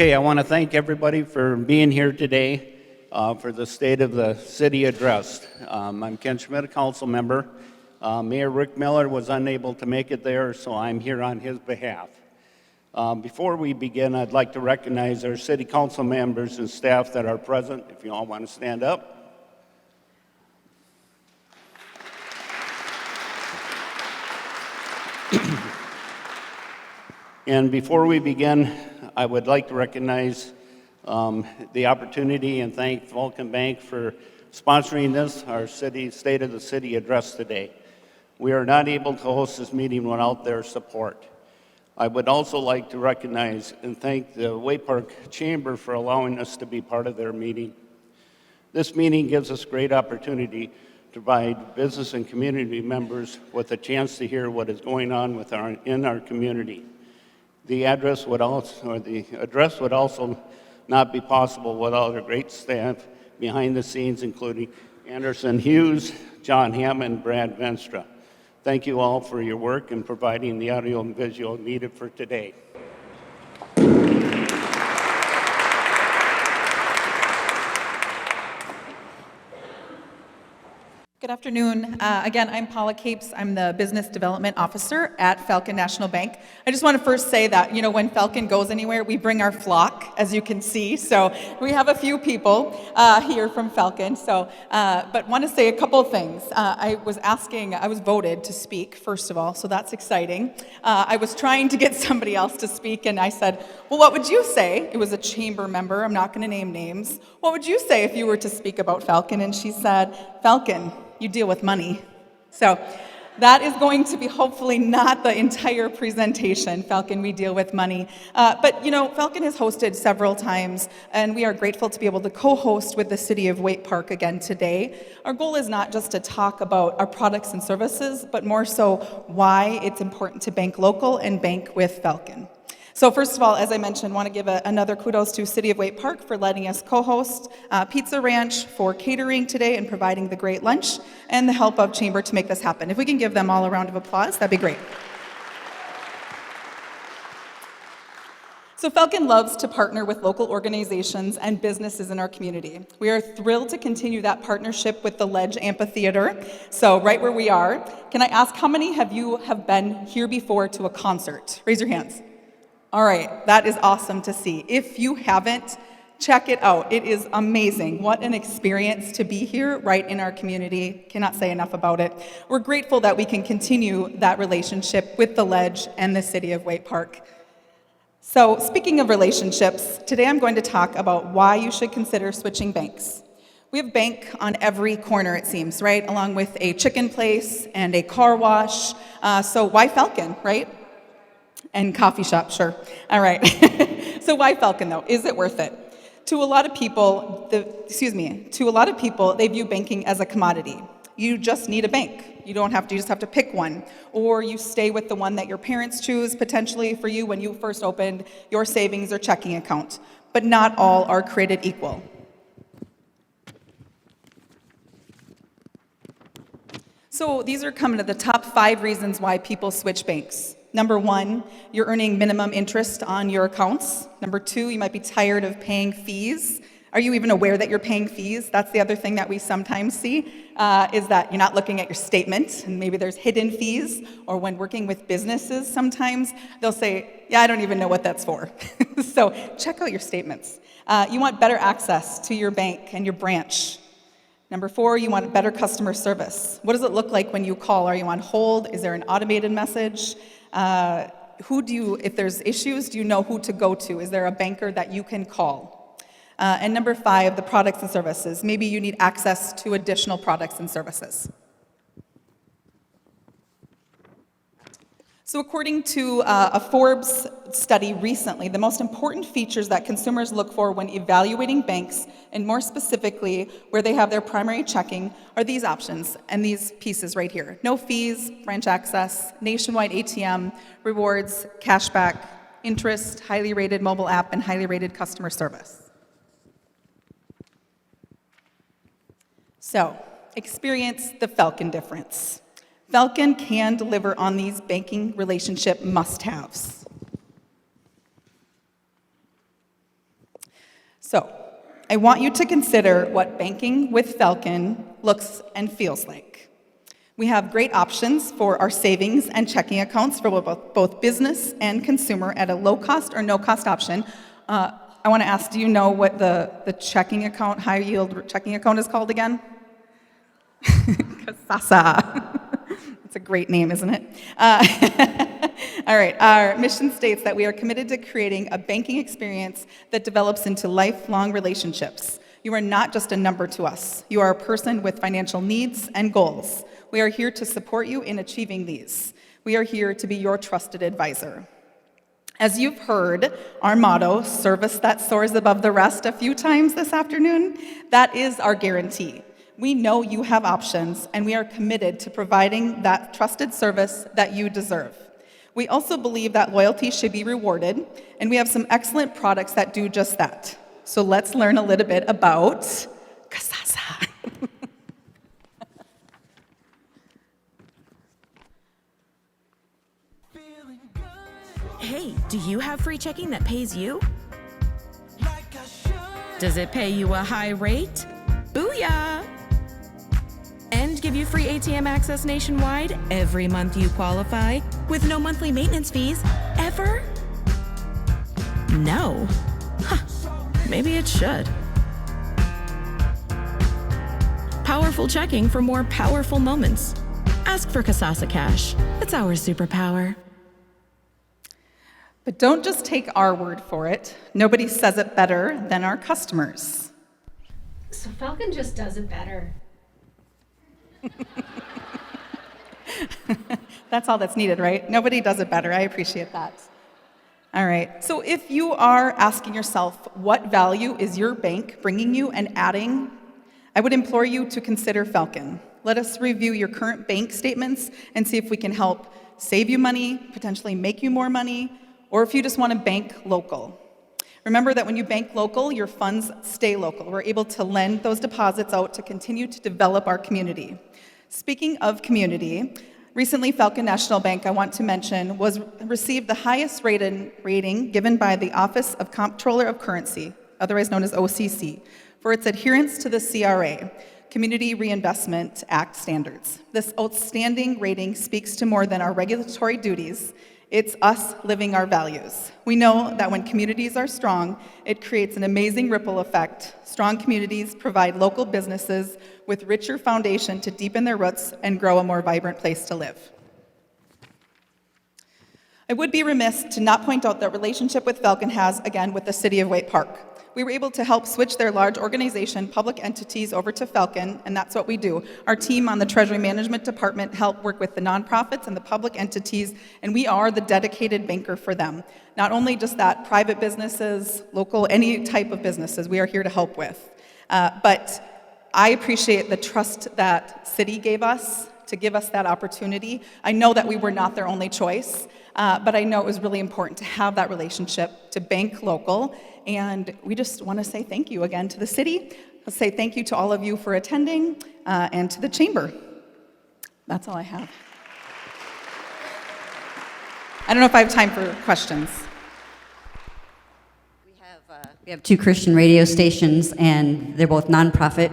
Okay, I want to thank everybody for being here today for the State of the City address. I'm Ken Schmidt, a council member. Mayor Rick Miller was unable to make it there, so I'm here on his behalf. Before we begin, I'd like to recognize our city council members and staff that are present, if you all want to stand up. And before we begin, I would like to recognize the opportunity and thank Vulcan Bank for sponsoring this, our State of the City address today. We are not able to host this meeting without their support. I would also like to recognize and thank the Waite Park Chamber for allowing us to be part of their meeting. This meeting gives us great opportunity to provide business and community members with a chance to hear what is going on in our community. The address would also not be possible without our great staff behind the scenes, including Anderson Hughes, John Hammond, Brad Venstra. Thank you all for your work in providing the audio and visual needed for today. Good afternoon. Again, I'm Paula Capes. I'm the Business Development Officer at Falcon National Bank. I just want to first say that, when Falcon goes anywhere, we bring our flock, as you can see. So we have a few people here from Falcon. But want to say a couple of things. I was voted to speak, first of all, so that's exciting. I was trying to get somebody else to speak, and I said, well, what would you say? It was a chamber member. I'm not going to name names. What would you say if you were to speak about Falcon? And she said, Falcon, you deal with money. So that is going to be hopefully not the entire presentation. Falcon, we deal with money. But Falcon has hosted several times, and we are grateful to be able to co-host with the City of Waite Park again today. Our goal is not just to talk about our products and services, but more so why it's important to bank local and bank with Falcon. So first of all, as I mentioned, want to give another kudos to City of Waite Park for letting us co-host, Pizza Ranch for catering today and providing the great lunch, and the help of Chamber to make this happen. If we can give them all a round of applause, that'd be great. So Falcon loves to partner with local organizations and businesses in our community. We are thrilled to continue that partnership with the Ledge Amphitheater. So right where we are, can I ask how many of you have been here before to a concert? Raise your hands. All right, that is awesome to see. If you haven't, check it out. It is amazing. What an experience to be here right in our community. Cannot say enough about it. We're grateful that we can continue that relationship with the Ledge and the City of Waite Park. So speaking of relationships, today I'm going to talk about why you should consider switching banks. We have bank on every corner, it seems, right? Along with a chicken place and a car wash. So why Falcon, right? And coffee shop, sure. All right. So why Falcon, though? Is it worth it? To a lot of people, they view banking as a commodity. You just need a bank. You just have to pick one. Or you stay with the one that your parents choose, potentially for you when you first opened your savings or checking account. But not all are created equal. So these are coming to the top 5 reasons why people switch banks. Number 1, you're earning minimum interest on your accounts. Number 2, you might be tired of paying fees. Are you even aware that you're paying fees? That's the other thing that we sometimes see, is that you're not looking at your statement, and maybe there's hidden fees, or when working with businesses sometimes, they'll say, yeah, I don't even know what that's for. So check out your statements. You want better access to your bank and your branch. Number 4, you want better customer service. What does it look like when you call? Are you on hold? Is there an automated message? If there's issues, do you know who to go to? Is there a banker that you can call? And number 5, the products and services. Maybe you need access to additional products and services. So according to a Forbes study recently, the most important features that consumers look for when evaluating banks, and more specifically where they have their primary checking, are these options and these pieces right here. No fees, branch access, nationwide ATM, rewards, cashback, interest, highly rated mobile app, and highly rated customer service. So, experience the Falcon difference. Falcon can deliver on these banking relationship must-haves. So, I want you to consider what banking with Falcon looks and feels like. We have great options for our savings and checking accounts for both business and consumer at a low-cost or no-cost option. I want to ask, do you know what the checking account, high-yield checking account is called again? Kasasa. It's a great name, isn't it? All right, our mission states that we are committed to creating a banking experience that develops into lifelong relationships. You are not just a number to us. You are a person with financial needs and goals. We are here to support you in achieving these. We are here to be your trusted advisor. As you've heard, our motto, service that soars above the rest, a few times this afternoon, that is our guarantee. We know you have options, and we are committed to providing that trusted service that you deserve. We also believe that loyalty should be rewarded, and we have some excellent products that do just that. So let's learn a little bit about Kasasa. Hey, do you have free checking that pays you? Does it pay you a high rate? Booyah! And give you free ATM access nationwide every month you qualify with no monthly maintenance fees, ever? No. Huh. Maybe it should. Powerful checking for more powerful moments. Ask for Kasasa Cash. It's our superpower. But don't just take our word for it. Nobody says it better than our customers. So Falcon just does it better. That's all that's needed, right? Nobody does it better. I appreciate that. All right. So if you are asking yourself, what value is your bank bringing you and adding, I would implore you to consider Falcon. Let us review your current bank statements and see if we can help save you money, potentially make you more money, or if you just want to bank local. Remember that when you bank local, your funds stay local. We're able to lend those deposits out to continue to develop our community. Speaking of community, recently Falcon National Bank, I want to mention, received the highest rating given by the Office of Comptroller of Currency, otherwise known as OCC, for its adherence to the CRA, Community Reinvestment Act standards. This outstanding rating speaks to more than our regulatory duties. It's us living our values. We know that when communities are strong, it creates an amazing ripple effect. Strong communities provide local businesses with richer foundation to deepen their roots and grow a more vibrant place to live. I would be remiss to not point out that relationship with Falcon has, again, with the City of Waite Park. We were able to help switch their large organization, public entities, over to Falcon, and that's what we do. Our team on the Treasury Management Department help work with the nonprofits and the public entities, and we are the dedicated banker for them. Not only just that, private businesses, local, any type of businesses, we are here to help with. But I appreciate the trust that City gave us to give us that opportunity. I know that we were not their only choice, but I know it was really important to have that relationship, to bank local, and we just want to say thank you again to the city. I'll say thank you to all of you for attending, and to the chamber. That's all I have. I don't know if I have time for questions. We have two Christian radio stations, and they're both nonprofit.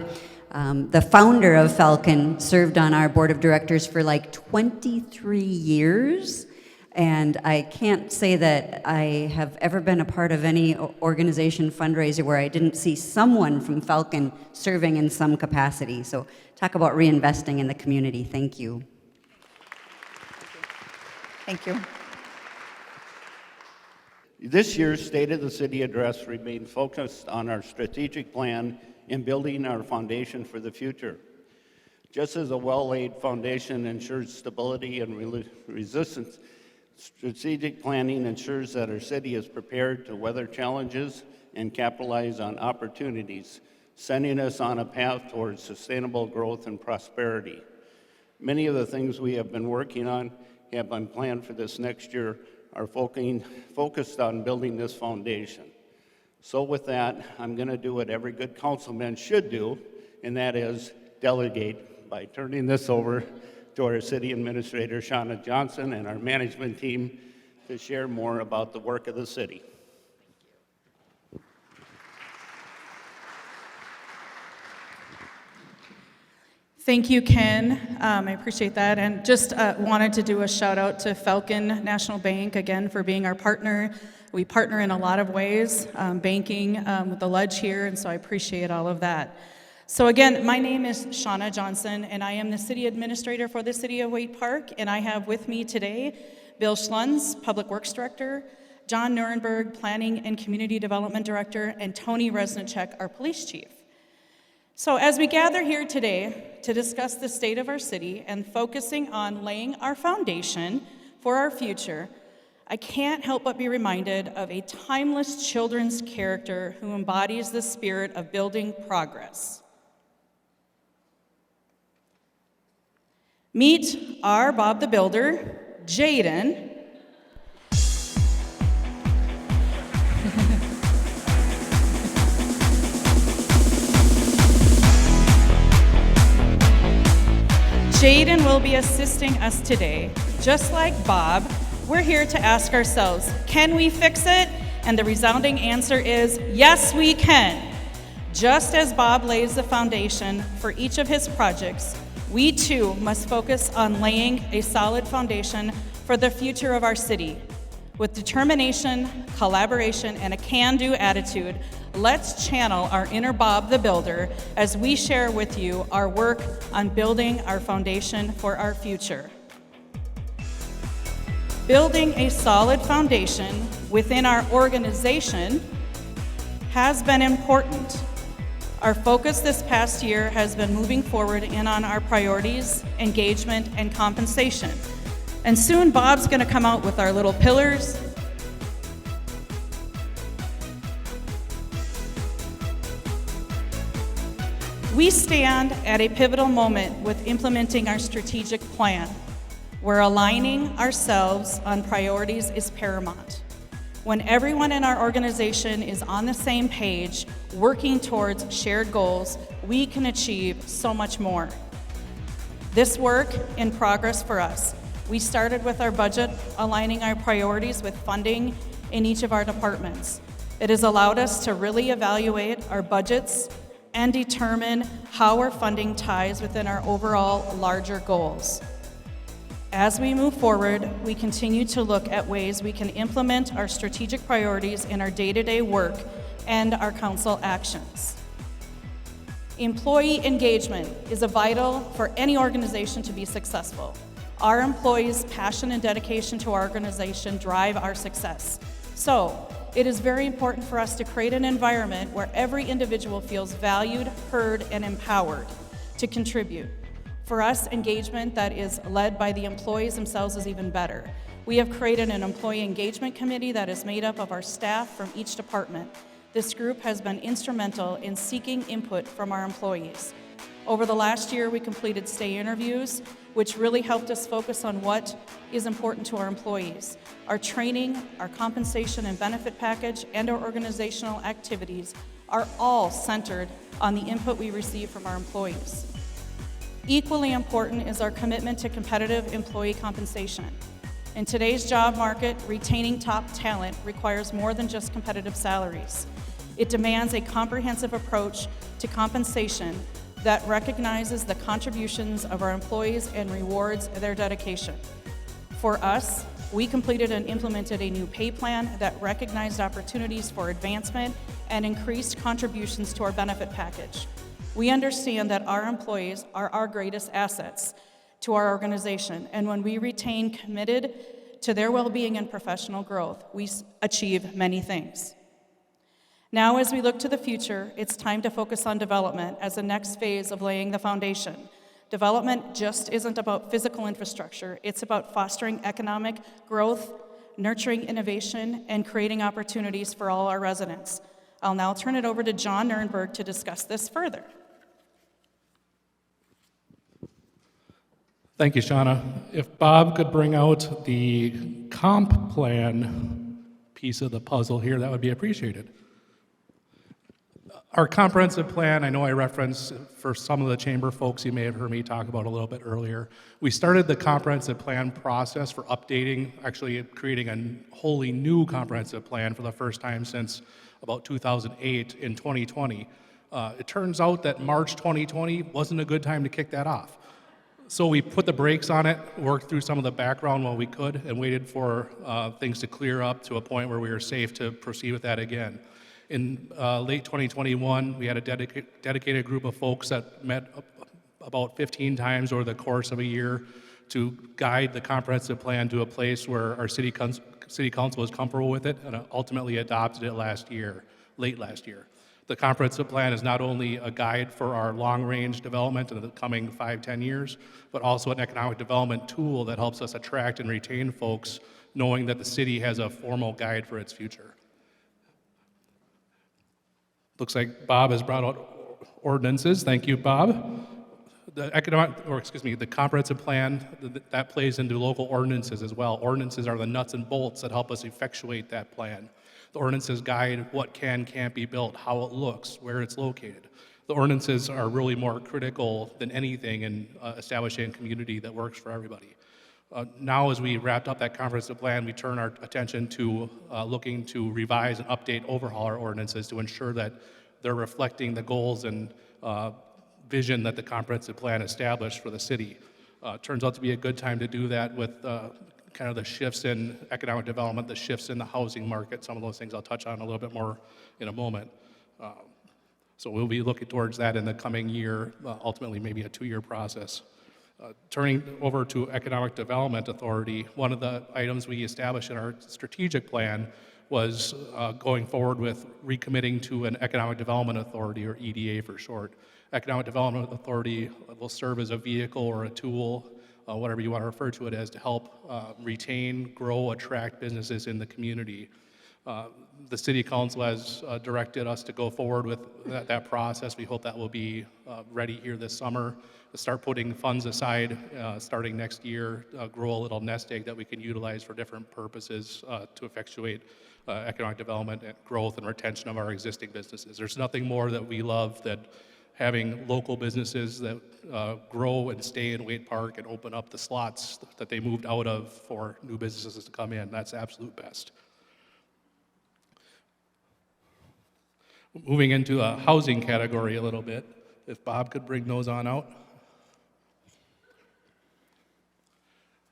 The founder of Falcon served on our board of directors for like 23 years. And I can't say that I have ever been a part of any organization fundraiser where I didn't see someone from Falcon serving in some capacity. So talk about reinvesting in the community. Thank you. Thank you. This year's State of the City address remained focused on our strategic plan in building our foundation for the future. Just as a well-laid foundation ensures stability and resistance, strategic planning ensures that our city is prepared to weather challenges and capitalize on opportunities, sending us on a path towards sustainable growth and prosperity. Many of the things we have been working on have been planned for this next year are focused on building this foundation. So with that, I'm going to do what every good councilman should do, and that is delegate by turning this over to our city administrator, Shauna Johnson, and our management team to share more about the work of the city. Thank you, Ken. I appreciate that. And just wanted to do a shout out to Falcon National Bank again for being our partner. We partner in a lot of ways, banking with the Ledge here, and so I appreciate all of that. So again, my name is Shauna Johnson, and I am the City Administrator for the City of Waite Park, and I have with me today Bill Schlunz, Public Works Director, John Nuremberg, Planning and Community Development Director, and Tony Resnicek, our Police Chief. So as we gather here today to discuss the state of our city and focusing on laying our foundation for our future, I can't help but be reminded of a timeless children's character who embodies the spirit of building progress. Meet our Bob the Builder, Jaden. Jaden will be assisting us today. Just like Bob, we're here to ask ourselves, can we fix it? And the resounding answer is, yes, we can. Just as Bob lays the foundation for each of his projects, we too must focus on laying a solid foundation for the future of our city. With determination, collaboration, and a can-do attitude, let's channel our inner Bob the Builder as we share with you our work on building our foundation for our future. Building a solid foundation within our organization has been important. Our focus this past year has been moving forward in on our priorities, engagement, and compensation. And soon Bob's going to come out with our little pillars. We stand at a pivotal moment with implementing our strategic plan, where aligning ourselves on priorities is paramount. When everyone in our organization is on the same page, working towards shared goals, we can achieve so much more. This work in progress for us. We started with our budget, aligning our priorities with funding in each of our departments. It has allowed us to really evaluate our budgets and determine how our funding ties within our overall larger goals. As we move forward, we continue to look at ways we can implement our strategic priorities in our day-to-day work and our council actions. Employee engagement is vital for any organization to be successful. Our employees' passion and dedication to our organization drive our success. So, it is very important for us to create an environment where every individual feels valued, heard, and empowered to contribute. For us, engagement that is led by the employees themselves is even better. We have created an employee engagement committee that is made up of our staff from each department. This group has been instrumental in seeking input from our employees. Over the last year, we completed stay interviews, which really helped us focus on what is important to our employees. Our training, our compensation and benefit package, and our organizational activities are all centered on the input we receive from our employees. Equally important is our commitment to competitive employee compensation. In today's job market, retaining top talent requires more than just competitive salaries. It demands a comprehensive approach to compensation that recognizes the contributions of our employees and rewards their dedication. For us, we completed and implemented a new pay plan that recognized opportunities for advancement and increased contributions to our benefit package. We understand that our employees are our greatest assets to our organization, and when we retain committed to their well-being and professional growth, we achieve many things. Now, as we look to the future, it's time to focus on development as the next phase of laying the foundation. Development just isn't about physical infrastructure. It's about fostering economic growth, nurturing innovation, and creating opportunities for all our residents. I'll now turn it over to John Nuremberg to discuss this further. Thank you, Shauna. If Bob could bring out the comp plan piece of the puzzle here, that would be appreciated. Our comprehensive plan, I know I referenced for some of the chamber folks, you may have heard me talk about a little bit earlier. We started the comprehensive plan process for updating, actually creating a wholly new comprehensive plan for the first time since about 2008 in 2020. It turns out that March 2020 wasn't a good time to kick that off. So we put the brakes on it, worked through some of the background while we could, and waited for things to clear up to a point where we were safe to proceed with that again. In late 2021, we had a dedicated group of folks that met about 15 times over the course of a year to guide the comprehensive plan to a place where our city council was comfortable with it and ultimately adopted it late last year. The comprehensive plan is not only a guide for our long-range development in the coming 5-10 years, but also an economic development tool that helps us attract and retain folks, knowing that the city has a formal guide for its future. Looks like Bob has brought out ordinances. Thank you, Bob. The comprehensive plan, that plays into local ordinances as well. Ordinances are the nuts and bolts that help us effectuate that plan. The ordinances guide what can't be built, how it looks, where it's located. The ordinances are really more critical than anything in establishing a community that works for everybody. Now, as we wrapped up that comprehensive plan, we turn our attention to looking to revise and update, overhaul our ordinances to ensure that they're reflecting the goals and vision that the comprehensive plan established for the city. Turns out to be a good time to do that with kind of the shifts in economic development, the shifts in the housing market. Some of those things I'll touch on a little bit more in a moment. So we'll be looking towards that in the coming year, ultimately maybe a 2-year process. Turning over to Economic Development Authority, one of the items we established in our strategic plan was going forward with recommitting to an Economic Development Authority, or EDA for short. Economic Development Authority will serve as a vehicle or a tool, whatever you want to refer to it as, to help retain, grow, attract businesses in the community. The City Council has directed us to go forward with that process. We hope that will be ready here this summer, to start putting funds aside starting next year, grow a little nest egg that we can utilize for different purposes to effectuate economic development and growth and retention of our existing businesses. There's nothing more that we love than having local businesses that grow and stay in Waite Park and open up the slots that they moved out of for new businesses to come in. That's absolute best. Moving into a housing category a little bit, if Bob could bring those on out.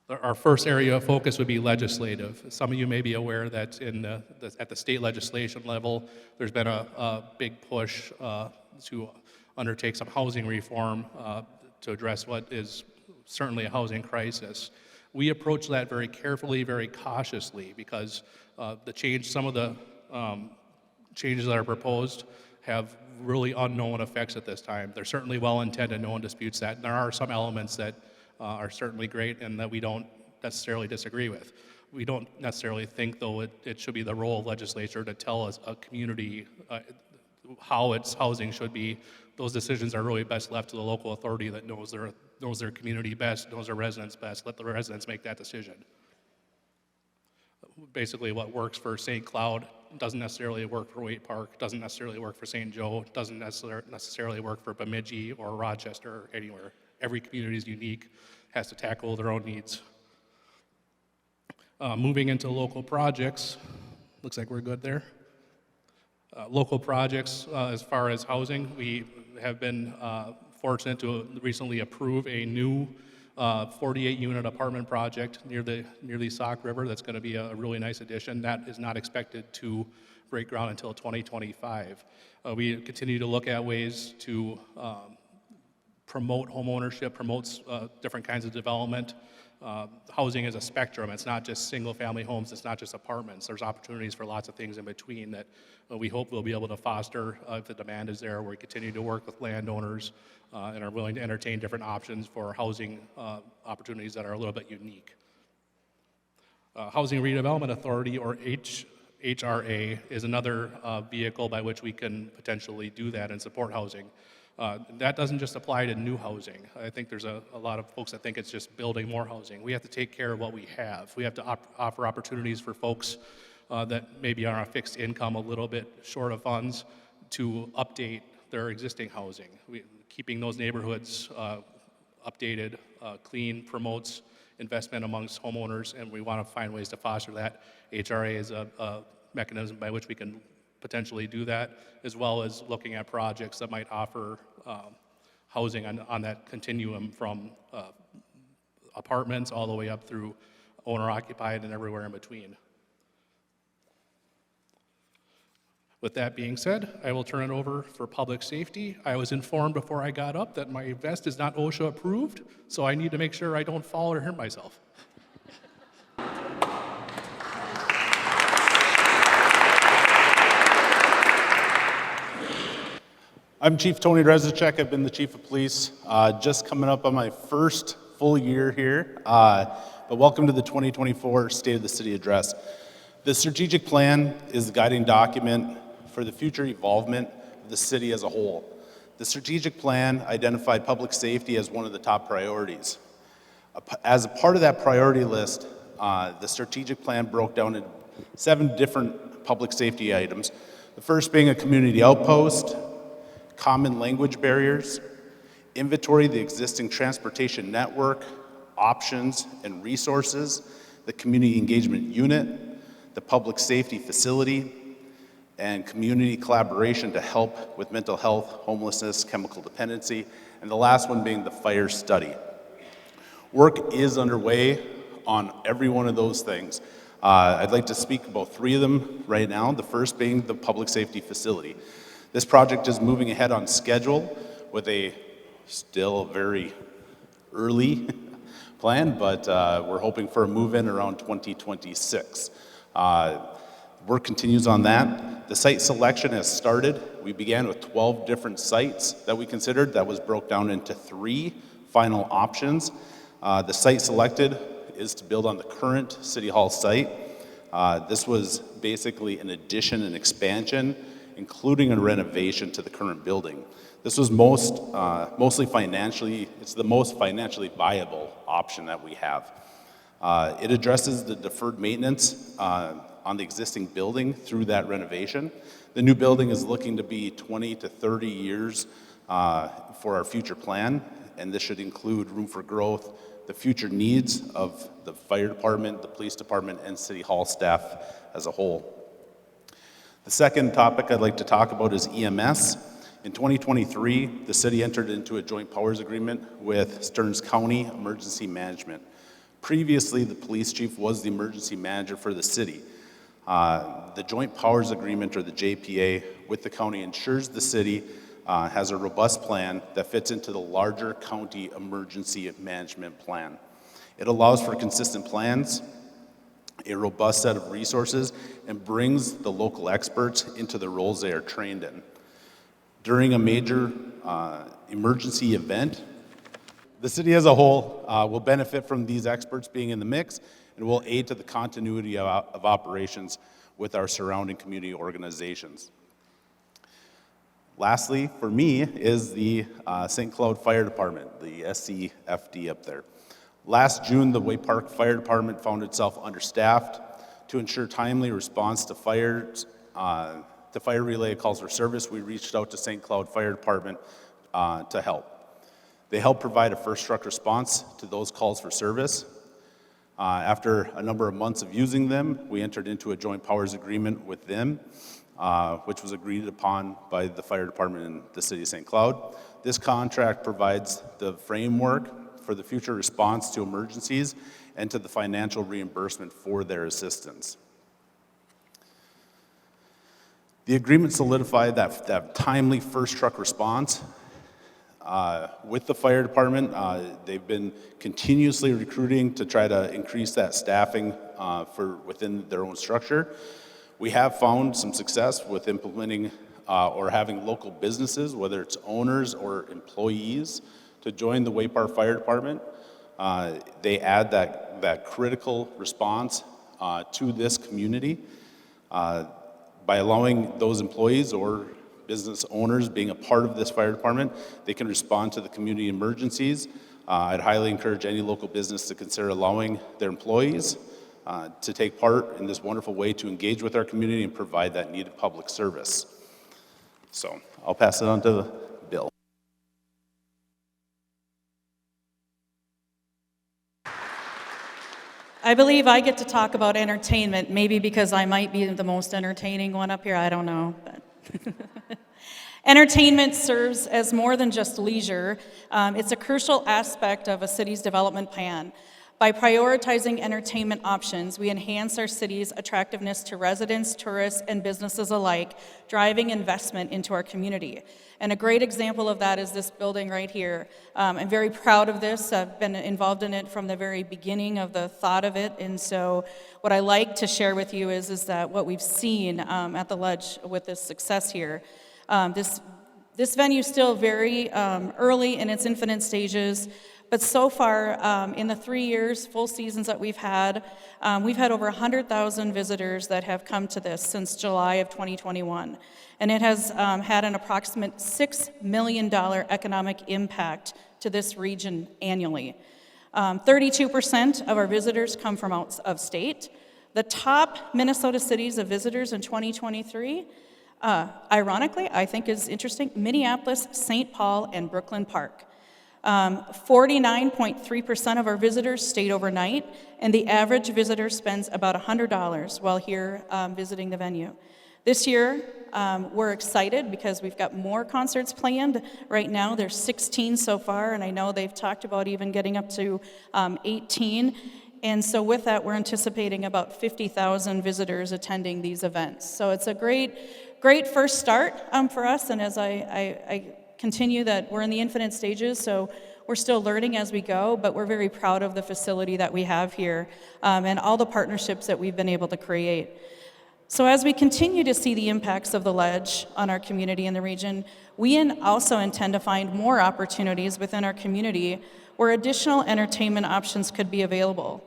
Our first area of focus would be legislative. Some of you may be aware that at the state legislation level, there's been a big push to undertake some housing reform to address what is certainly a housing crisis. We approach that very carefully, very cautiously, because some of the changes that are proposed have really unknown effects at this time. They're certainly well-intended, no one disputes that. And there are some elements that are certainly great and that we don't necessarily disagree with. We don't necessarily think, though, it should be the role of legislature to tell us a community how its housing should be. Those decisions are really best left to the local authority that knows their community best, knows their residents best. Let the residents make that decision. Basically, what works for St. Cloud doesn't necessarily work for Waite Park, doesn't necessarily work for St. Joe, doesn't necessarily work for Bemidji or Rochester or anywhere. Every community is unique, has to tackle their own needs. Moving into local projects, looks like we're good there. Local projects, as far as housing, we have been fortunate to recently approve a new 48-unit apartment project near the Sauk River. That's going to be a really nice addition. That is not expected to break ground until 2025. We continue to look at ways to promote homeownership, promotes different kinds of development. Housing is a spectrum. It's not just single-family homes. It's not just apartments. There's opportunities for lots of things in between that we hope we'll be able to foster if the demand is there. We continue to work with landowners and are willing to entertain different options for housing opportunities that are a little bit unique. Housing Redevelopment Authority, or HRA, is another vehicle by which we can potentially do that and support housing. That doesn't just apply to new housing. I think there's a lot of folks that think it's just building more housing. We have to take care of what we have. We have to offer opportunities for folks that maybe are on a fixed income, a little bit short of funds, to update their existing housing. Keeping those neighborhoods updated, clean, promotes investment amongst homeowners, and we want to find ways to foster that. HRA is a mechanism by which we can potentially do that, as well as looking at projects that might offer housing on that continuum from apartments all the way up through owner-occupied and everywhere in between. With that being said, I will turn it over for public safety. I was informed before I got up that my vest is not OSHA approved, so I need to make sure I don't fall or hurt myself. I'm Chief Tony Reznicek. I've been the Chief of Police, just coming up on my first full year here. But welcome to the 2024 State of the City Address. The strategic plan is the guiding document for the future evolvement of the city as a whole. The strategic plan identified public safety as one of the top priorities. As a part of that priority list, the strategic plan broke down into 7 different public safety items. The first being a community outpost, common language barriers, inventory the existing transportation network, options and resources, the community engagement unit, the public safety facility, and community collaboration to help with mental health, homelessness, chemical dependency, and the last one being the fire study. Work is underway on every one of those things. I'd like to speak about 3 of them right now, the first being the public safety facility. This project is moving ahead on schedule with a still very early plan, but we're hoping for a move-in around 2026. Work continues on that. The site selection has started. We began with 12 different sites that we considered. That was broke down into 3 final options. The site selected is to build on the current City Hall site. This was basically an addition and expansion, including a renovation to the current building. This was mostly financially, it's the most financially viable option that we have. It addresses the deferred maintenance on the existing building through that renovation. The new building is looking to be 20 to 30 years for our future plan, and this should include room for growth, the future needs of the fire department, the police department, and City Hall staff as a whole. The second topic I'd like to talk about is EMS. In 2023, the city entered into a joint powers agreement with Stearns County Emergency Management. Previously, the police chief was the emergency manager for the city. The joint powers agreement, or the JPA, with the county ensures the city has a robust plan that fits into the larger county emergency management plan. It allows for consistent plans, a robust set of resources, and brings the local experts into the roles they are trained in. During a major emergency event, the city as a whole will benefit from these experts being in the mix and will aid to the continuity of operations with our surrounding community organizations. Lastly, for me, is the St. Cloud Fire Department, the SCFD up there. Last June, the Way Park Fire Department found itself understaffed. To ensure timely response to fire relay calls for service, we reached out to St. Cloud Fire Department to help. They helped provide a first truck response to those calls for service. After a number of months of using them, we entered into a joint powers agreement with them, which was agreed upon by the fire department in the city of St. Cloud. This contract provides the framework for the future response to emergencies and to the financial reimbursement for their assistance. The agreement solidified that timely first truck response with the fire department. They've been continuously recruiting to try to increase that staffing within their own structure. We have found some success with implementing or having local businesses, whether it's owners or employees, to join the Way Park Fire Department. They add that critical response to this community. By allowing those employees or business owners being a part of this fire department, they can respond to the community emergencies. I'd highly encourage any local business to consider allowing their employees to take part in this wonderful way to engage with our community and provide that needed public service. So I'll pass it on to Bill. I believe I get to talk about entertainment, maybe because I might be the most entertaining one up here, I don't know. But entertainment serves as more than just leisure. It's a crucial aspect of a city's development plan. By prioritizing entertainment options, we enhance our city's attractiveness to residents, tourists, and businesses alike, driving investment into our community. And a great example of that is this building right here. I'm very proud of this. I've been involved in it from the very beginning of the thought of it. And so what I like to share with you is that what we've seen at the Ledge with this success here. This venue is still very early in its infant stages. But so far, in the 3 years, full seasons that we've had over 100,000 visitors that have come to this since July of 2021. And it has had an approximate $6 million economic impact to this region annually. 32% of our visitors come from out of state. The top Minnesota cities of visitors in 2023, ironically, I think is interesting, Minneapolis, St. Paul, and Brooklyn Park. 49.3% of our visitors stayed overnight, and the average visitor spends about $100 while here visiting the venue. This year, we're excited because we've got more concerts planned. Right now, there's 16 so far, and I know they've talked about even getting up to 18. And so with that, we're anticipating about 50,000 visitors attending these events. So it's a great first start for us, and as I continue that we're in the infinite stages, so we're still learning as we go, but we're very proud of the facility that we have here and all the partnerships that we've been able to create. So as we continue to see the impacts of the Ledge on our community in the region, we also intend to find more opportunities within our community where additional entertainment options could be available.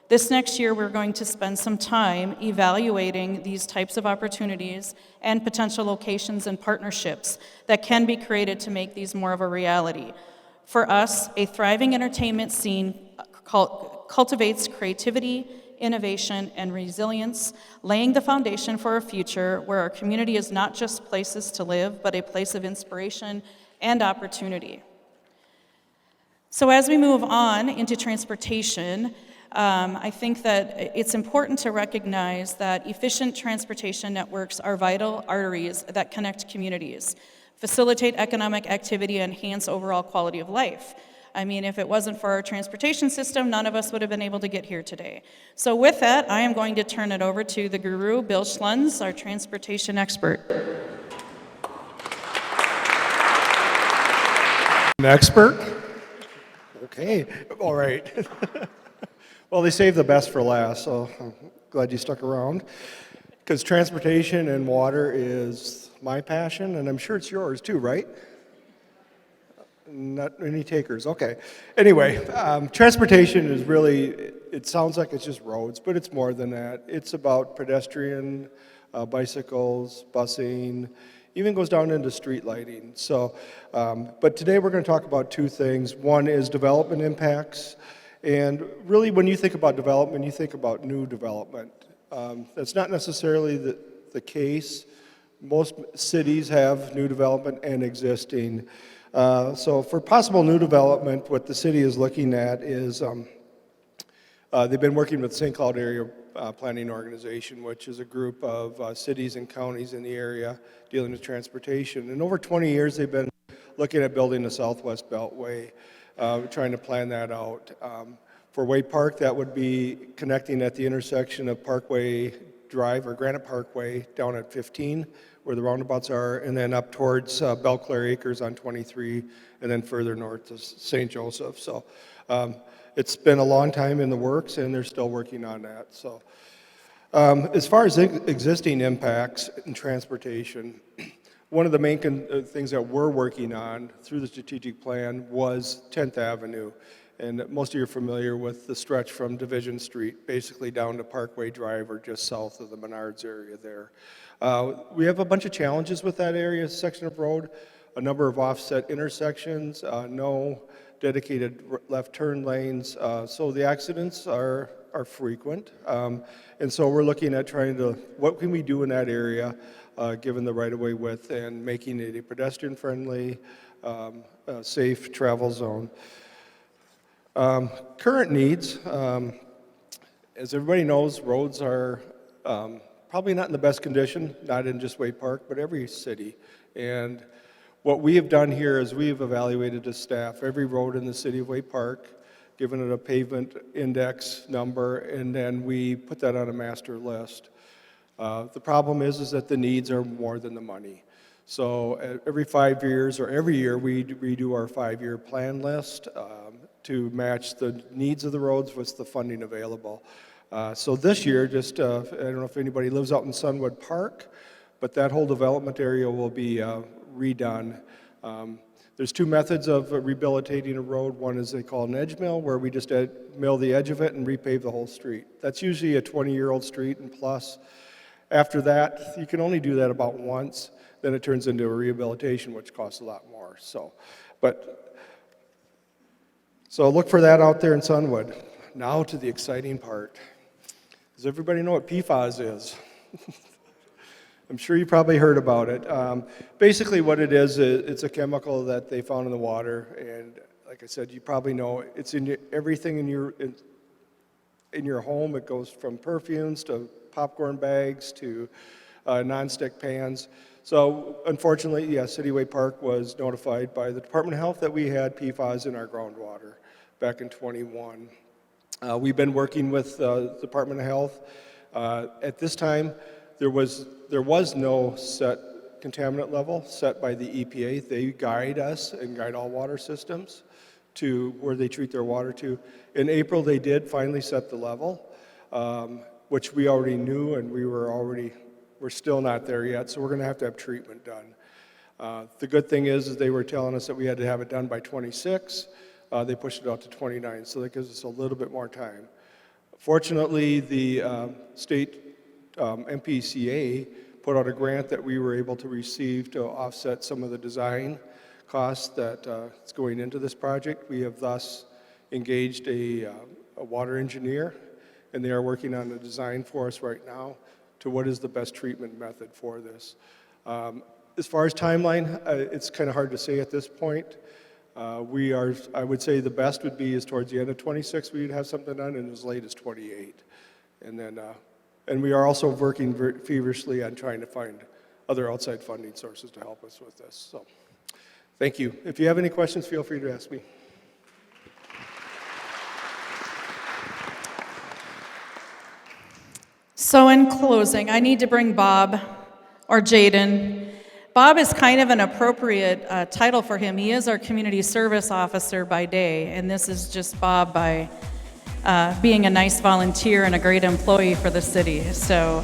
This next year, we're going to spend some time evaluating these types of opportunities and potential locations and partnerships that can be created to make these more of a reality. For us, a thriving entertainment scene cultivates creativity, innovation, and resilience, laying the foundation for a future where our community is not just places to live, but a place of inspiration and opportunity. So as we move on into transportation, I think that it's important to recognize that efficient transportation networks are vital arteries that connect communities, facilitate economic activity, and enhance overall quality of life. I mean, if it wasn't for our transportation system, none of us would have been able to get here today. So with that, I am going to turn it over to the guru, Bill Schlunz, our transportation expert. An expert? Okay, all right. Well, they saved the best for last, so I'm glad you stuck around. Because transportation and water is my passion, and I'm sure it's yours too, right? Not any takers, okay. Anyway, transportation is really, it sounds like it's just roads, but it's more than that. It's about pedestrian, bicycles, busing, even goes down into street lighting. So, but today we're going to talk about two things. One is development impacts. And really, when you think about development, you think about new development. That's not necessarily the case. Most cities have new development and existing. So for possible new development, what the city is looking at is they've been working with St. Cloud Area Planning Organization, which is a group of cities and counties in the area dealing with transportation. And over 20 years, they've been looking at building the Southwest Beltway. Trying to plan that out. For Way Park, that would be connecting at the intersection of Parkway Drive or Granite Parkway down at 15, where the roundabouts are, and then up towards Belle Claire Acres on 23, and then further north to St. Joseph. So it's been a long time in the works, and they're still working on that. So as far as existing impacts in transportation, one of the main things that we're working on through the strategic plan was 10th Avenue. And most of you are familiar with the stretch from Division Street, basically down to Parkway Drive or just south of the Menards area there. We have a bunch of challenges with that area, section of road, a number of offset intersections, no dedicated left turn lanes, so the accidents are frequent. And so we're looking at trying to, what can we do in that area given the right-of-way width and making it a pedestrian-friendly, safe travel zone. Current needs, As everybody knows, roads are probably not in the best condition, not in just Wade Park, but every city. And what we have done here is we've evaluated as staff every road in the city of Wade Park, given it a pavement index number, and then we put that on a master list. The problem is that the needs are more than the money. So every 5 years, or every year, we redo our 5-year plan list to match the needs of the roads with the funding available. So this year, just, I don't know if anybody lives out in Sunwood Park, but that whole development area will be redone. There's two methods of rehabilitating a road. One is they call an edge mill, where we just mill the edge of it and repave the whole street. That's usually a 20-year-old street and plus. After that, you can only do that about once. Then it turns into a rehabilitation, which costs a lot more. So look for that out there in Sunwood. Now to the exciting part. Does everybody know what PFAS is? I'm sure you probably heard about it. Basically what it is, it's a chemical that they found in the water, and like I said, you probably know it's in everything in your home. It goes from perfumes to popcorn bags to nonstick pans. So unfortunately, City Way Park was notified by the Department of Health that we had PFAS in our groundwater back in 21. We've been working with the Department of Health. At this time, there was no set contaminant level set by the EPA. They guide us and guide all water systems to where they treat their water to. In April, they did finally set the level, which we already knew, and we're still not there yet, so we're going to have treatment done. The good thing is they were telling us that we had to have it done by 26. They pushed it out to 29, so that gives us a little bit more time. Fortunately, the state MPCA put out a grant that we were able to receive to offset some of the design costs that is going into this project. We have thus engaged a water engineer, and they are working on the design for us right now to what is the best treatment method for this. As far as timeline, it's kind of hard to say at this point. I would say the best would be is towards the end of 26, we'd have something done, and as late as 28. And then, and we are also working feverishly on trying to find other outside funding sources to help us with this. So, thank you. If you have any questions, feel free to ask me. So in closing, I need to bring Bob or Jaden. Bob is kind of an appropriate title for him. He is our community service officer by day, and this is just Bob by being a nice volunteer and a great employee for the city. So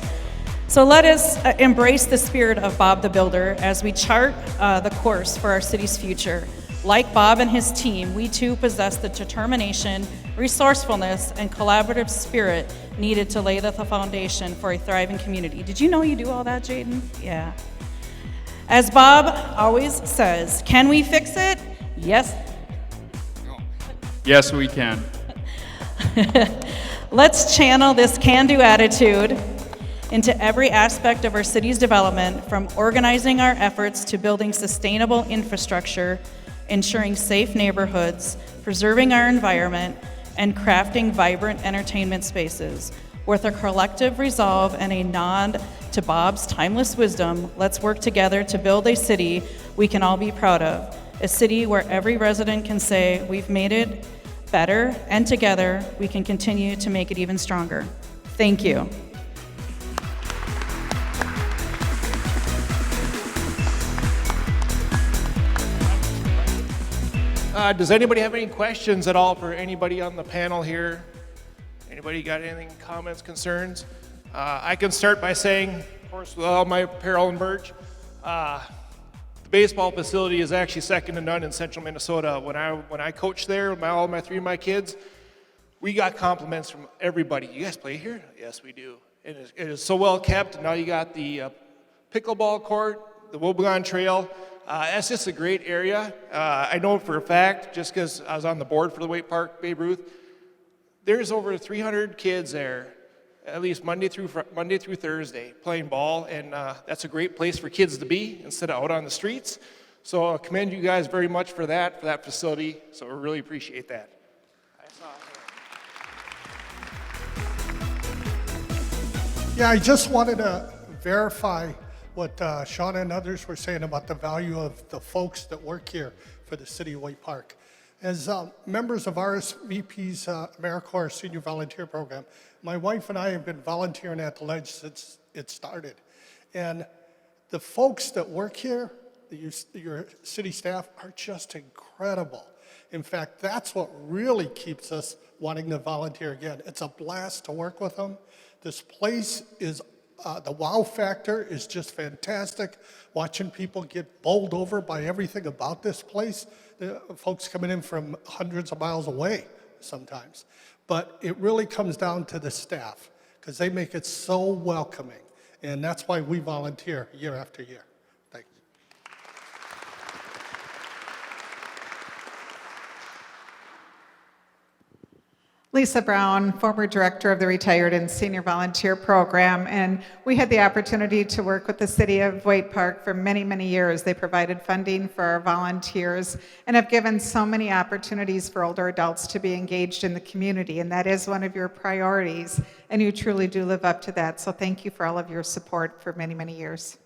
let us embrace the spirit of Bob the Builder as we chart the course for our city's future. Like Bob and his team, we too possess the determination, resourcefulness, and collaborative spirit needed to lay the foundation for a thriving community. Did you know you do all that, Jaden? Yeah. As Bob always says, can we fix it? Yes. Yes, we can. Let's channel this can-do attitude into every aspect of our city's development, from organizing our efforts to building sustainable infrastructure, ensuring safe neighborhoods, preserving our environment, and crafting vibrant entertainment spaces. With a collective resolve and a nod to Bob's timeless wisdom, let's work together to build a city we can all be proud of. A city where every resident can say, we've made it better, and together we can continue to make it even stronger. Thank you. Does anybody have any questions at all for anybody on the panel here? Anybody got anything, comments, concerns? I can start by saying, of course, with all my apparel and merch, the baseball facility is actually second to none in central Minnesota. When I coached there, all my three of my kids, we got compliments from everybody. You guys play here? Yes, we do. And it is so well kept. Now you got the pickleball court, the Wobegon Trail. That's just a great area. I know for a fact, just because I was on the board for the Wade Park Babe Ruth, there's over 300 kids there, at least Monday through Thursday, playing ball, and that's a great place for kids to be instead of out on the streets. So I commend you guys very much for that facility. So I really appreciate that. Yeah, I just wanted to verify what Shauna and others were saying about the value of the folks that work here for the city of White Park. As members of RSVP's AmeriCorps Senior Volunteer Program, my wife and I have been volunteering at the Ledge since it started. And the folks that work here, your city staff, are just incredible. In fact, that's what really keeps us wanting to volunteer again. It's a blast to work with them. This place is, the wow factor is just fantastic. Watching people get bowled over by everything about this place. The folks coming in from hundreds of miles away sometimes. But it really comes down to the staff, because they make it so welcoming. And that's why we volunteer year after year. Thank you. Lisa Brown, former director of the Retired and Senior Volunteer Program, and we had the opportunity to work with the City of White Park for many, many years. They provided funding for our volunteers and have given so many opportunities for older adults to be engaged in the community, and that is one of your priorities, and you truly do live up to that. So thank you for all of your support for many, many years.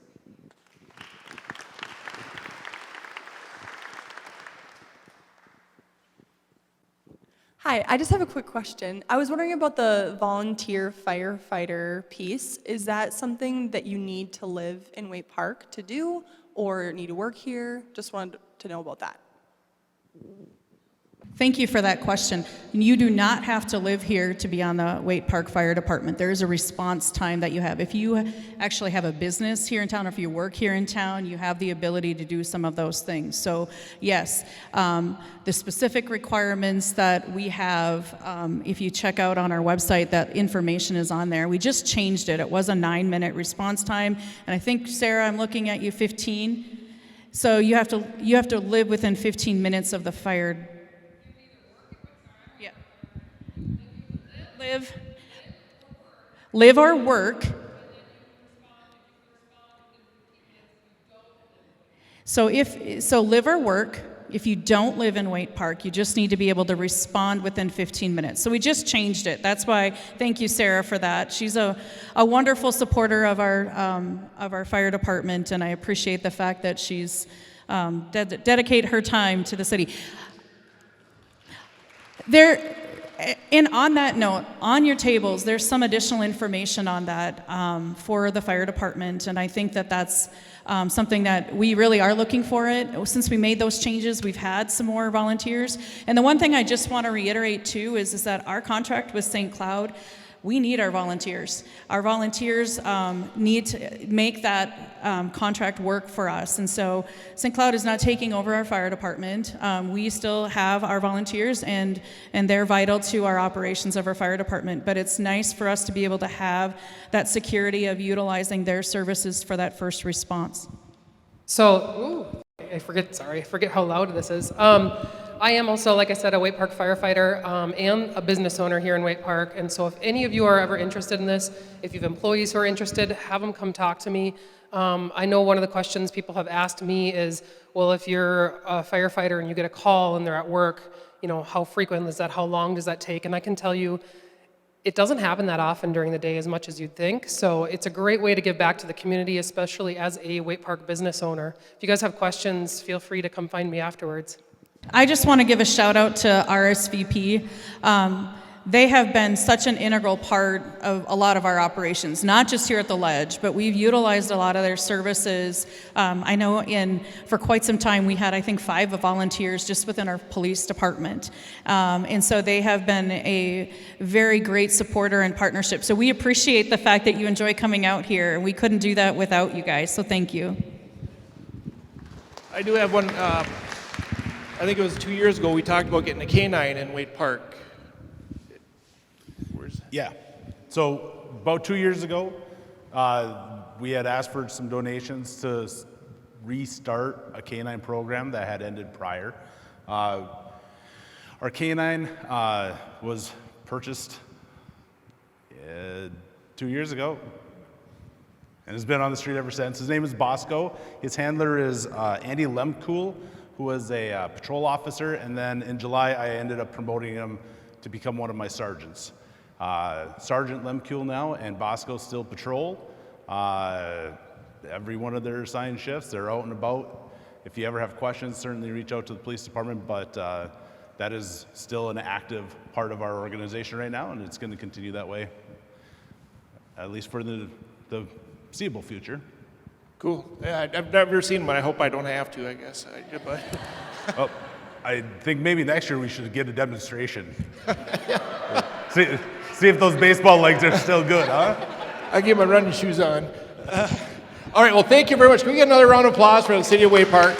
Hi, I just have a quick question. I was wondering about the volunteer firefighter piece. Is that something that you need to live in Waite Park to do, or need to work here? Just wanted to know about that. Thank you for that question. You do not have to live here to be on the Waite Park Fire Department. There is a response time that you have. If you actually have a business here in town, or if you work here in town, you have the ability to do some of those things. So yes, the specific requirements that we have, if you check out on our website, that information is on there. We just changed it. It was a 9-minute response time, and I think, Sarah, I'm looking at you, 15. So you have to live within 15 minutes of the fire. Live or work. So live or work. If you don't live in Waite Park, you just need to be able to respond within 15 minutes. So we just changed it. That's why, thank you, Sarah, for that. She's a wonderful supporter of our fire department, and I appreciate the fact that she's dedicate her time to the city. And on that note, on your tables, there's some additional information on that for the fire department, and I think that that's something that we really are looking for it. Since we made those changes, we've had some more volunteers. And the one thing I just want to reiterate too is that our contract with St. Cloud, we need our volunteers. Our volunteers need to make that contract work for us. And so St. Cloud is not taking over our fire department. We still have our volunteers, and they're vital to our operations of our fire department. But it's nice for us to be able to have that security of utilizing their services for that first response. So, I forget how loud this is. I am also, like I said, a Waite Park firefighter and a business owner here in Waite Park. And so if any of you are ever interested in this, if you have employees who are interested, have them come talk to me. I know one of the questions people have asked me is, well, if you're a firefighter and you get a call and they're at work, how frequent is that? How long does that take? And I can tell you, it doesn't happen that often during the day as much as you'd think. So it's a great way to give back to the community, especially as a Waite Park business owner. If you guys have questions, feel free to come find me afterwards. I just want to give a shout out to RSVP. They have been such an integral part of a lot of our operations, not just here at the Ledge, but we've utilized a lot of their services. I know for quite some time we had, I think, 5 volunteers just within our police department. And so they have been a very great supporter and partnership. So we appreciate the fact that you enjoy coming out here, and we couldn't do that without you guys, so thank you. I do have one. I think it was 2 years ago we talked about getting a canine in Waite Park. Yeah. So about 2 years ago, we had asked for some donations to restart a canine program that had ended prior. Our canine was purchased 2 years ago and has been on the street ever since. His name is Bosco. His handler is Andy Lemkool, who was a patrol officer, and then in July I ended up promoting him to become one of my sergeants. Sergeant Lemkuhl now and Bosco still patrol. Every one of their assigned shifts, they're out and about. If you ever have questions, certainly reach out to the police department, but that is still an active part of our organization right now, and it's going to continue that way, at least for the foreseeable future. Cool. Yeah, I've never seen one. I hope I don't have to, I guess. Oh, I think maybe next year we should get a demonstration. See if those baseball legs are still good, huh? I get my running shoes on. All right, well, thank you very much. Can we get another round of applause for the City of Waite Park?